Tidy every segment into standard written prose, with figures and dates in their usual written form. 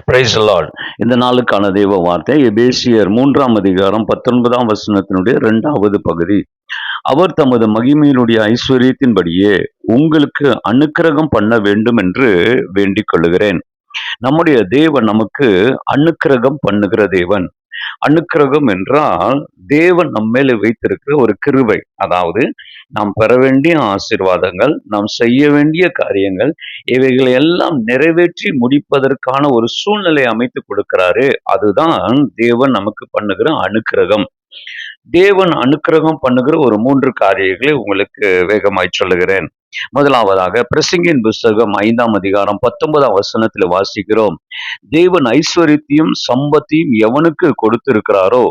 Praise the Lord. இந்த நாளுக்கான தேவ வார்த்தை எபேசியர் 3ஆம் அதிகாரம் 19ஆம் வசனத்தினுடைய 2வது பகுதி. அவர் தமது மகிமையினுடைய ஐஸ்வரியத்தின்படியே உங்களுக்கு அனுக்கிரகம் பண்ண வேண்டும் என்று வேண்டிக் கொள்ளுகிறேன். நம்முடைய தேவன் நமக்கு அனுக்கிரகம் பண்ணுகிற தேவன். அனுக்கிரகம் என்றால் தேவன் நம்ம மேல வைத்திருக்கிற ஒரு கிருபை. அதாவது நாம் பெற வேண்டிய ஆசீர்வாதங்கள், நாம் செய்ய வேண்டிய காரியங்கள், இவைகளை எல்லாம் நிறைவேற்றி முடிப்பதற்கான ஒரு சூழ்நிலை அமைத்து கொடுக்கிறாரு. அதுதான் தேவன் நமக்கு பண்ணுகிற அனுக்கிரகம். தேவன் அனுக்கிரகம் பண்ணுகிற ஒரு 3 காரியங்களை உங்களுக்கு வேகமாய் சொல்லுகிறேன். முதலாவதாக பிரசங்கின் புஸ்தகம் 5ஆம் அதிகாரம் 19ஆம் வசனத்தில் வாசிக்கிறோம். தேவன் ஐஸ்வரியத்தையும் சம்பத்தையும் எவனுக்கு கொடுத்திருக்கிறாரோ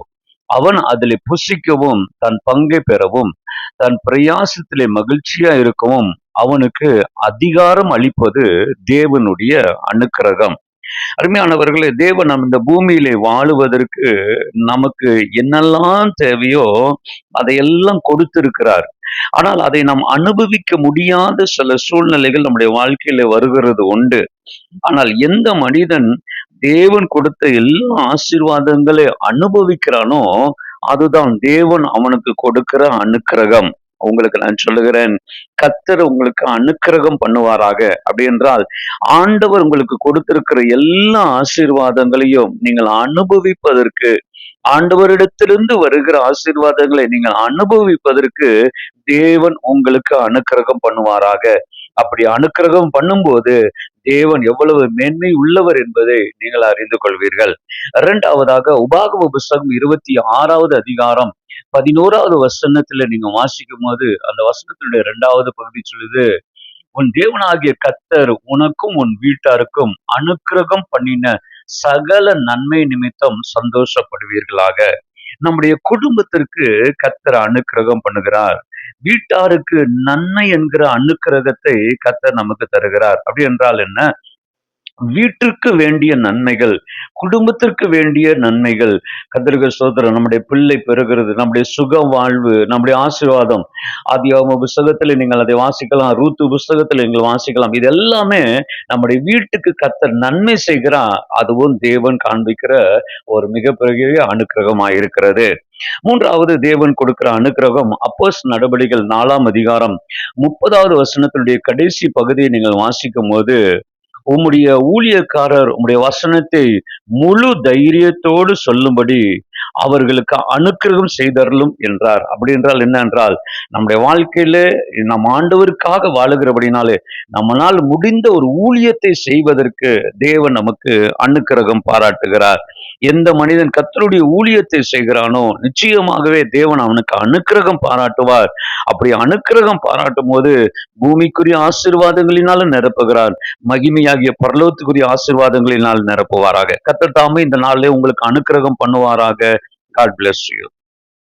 அவன் அதிலே புசிக்கவும் தன் பங்கை பெறவும் தன் பிரயாசத்திலே மகிழ்ச்சியா இருக்கவும் அவனுக்கு அதிகாரம் அளிப்பது தேவனுடைய அனுக்கிரகம். அருமையானவர்களே, தேவன் நம் இந்த பூமியிலே வாழுவதற்கு நமக்கு என்னெல்லாம் தேவையோ அதையெல்லாம் கொடுத்திருக்கிறார். ஆனால் அதை நாம் அனுபவிக்க முடியாத சில சூழ்நிலைகள் நம்முடைய வாழ்க்கையில வருகிறது உண்டு. ஆனால் எந்த மனிதன் தேவன் கொடுத்த எல்லா ஆசீர்வாதங்களை அனுபவிக்கிறானோ அதுதான் தேவன் அவனுக்கு கொடுக்கிற அனுக்கிரகம். உங்களுக்கு நான் சொல்லுகிறேன், கர்த்தர் உங்களுக்கு அனுக்கிரகம் பண்ணுவாராக. அப்படி என்றால் ஆண்டவர் உங்களுக்கு கொடுத்திருக்கிற எல்லா ஆசீர்வாதங்களையும் நீங்கள் அனுபவிப்பதற்கு, ஆண்டவரிடத்திலிருந்து வருகிற ஆசீர்வாதங்களை நீங்கள் அனுபவிப்பதற்கு தேவன் உங்களுக்கு அனுக்கிரகம் பண்ணுவாராக. அப்படி அனுக்கிரகம் பண்ணும்போது தேவன் எவ்வளவு மேன்மை உள்ளவர் என்பதை நீங்கள் அறிந்து கொள்வீர்கள். இரண்டாவதாக உபாகம புஸ்தகம் 26வது அதிகாரம் 11வது வசனத்துல நீங்க வாசிக்கும் போது அந்த வசனத்தினுடைய 2வது பகுதி சொல்லுது, உன் தேவனாகிய கர்த்தர் உனக்கும் உன் வீட்டாருக்கும் அனுக்கிரகம் பண்ணின சகல நன்மை நிமித்தம் சந்தோஷப்படுவீர்களாக. நம்முடைய குடும்பத்திற்கு கர்த்தர் அனுக்கிரகம் பண்ணுகிறார். வீட்டாருக்கு நன்மை என்கிற அனுக்கிரகத்தை கர்த்தர் நமக்கு தருகிறார். அப்படி என்றால் என்ன? வீட்டிற்கு வேண்டிய நன்மைகள், குடும்பத்திற்கு வேண்டிய நன்மைகள், கர்த்தருக்கு ஸ்தோத்திரம், நம்முடைய பிள்ளை பெறுகிறது, நம்முடைய சுக வாழ்வு, நம்முடைய ஆசீர்வாதம். ஆதியாகம புஸ்தகத்துல நீங்கள் அதை வாசிக்கலாம், ரூத்து புஸ்தகத்துல நீங்கள் வாசிக்கலாம். இது எல்லாமே நம்முடைய வீட்டுக்கு கர்த்தர் நன்மை செய்கிறார். அதுவும் தேவன் காண்பிக்கிற ஒரு மிகப்பெரிய அனுக்கிரகமாயிருக்கிறது. மூன்றாவது தேவன் கொடுக்கிற அனுக்கிரகம் அப்போஸ்தலர் நடபடிகள் 4ஆம் அதிகாரம் 30வது வசனத்தினுடைய கடைசி பகுதியை நீங்கள் வாசிக்கும் போது, உம்முடைய ஊழியக்காரர் உம்முடைய வசனத்தை முழு தைரியத்தோடு சொல்லும்படி அவர்களுக்கு அனுக்கிரகம் செய்தருளும் என்றார். அப்படி என்றால் என்ன என்றால், நம்முடைய வாழ்க்கையில நம் ஆண்டவருக்காக வாழுகிறபடினாலே நம்மளால் முடிந்த ஒரு ஊழியத்தை செய்வதற்கு தேவன் நமக்கு அனுக்கிரகம் பாராட்டுகிறார். எந்த மனிதன் கர்த்தருடைய ஊழியத்தை செய்கிறானோ நிச்சயமாகவே தேவன் அவனுக்கு அனுக்கிரகம் பாராட்டுவார். அப்படி அனுக்கிரகம் பாராட்டும் போது பூமிக்குரிய ஆசீர்வாதங்களினாலும் நிரப்புகிறார், மகிமையாகிய பரலோகத்துக்குரிய ஆசீர்வாதங்களினால் நிரப்புவாராக. கர்த்தர் தாமே இந்த நாளிலே உங்களுக்கு அனுக்கிரகம் பண்ணுவாராக. God bless you.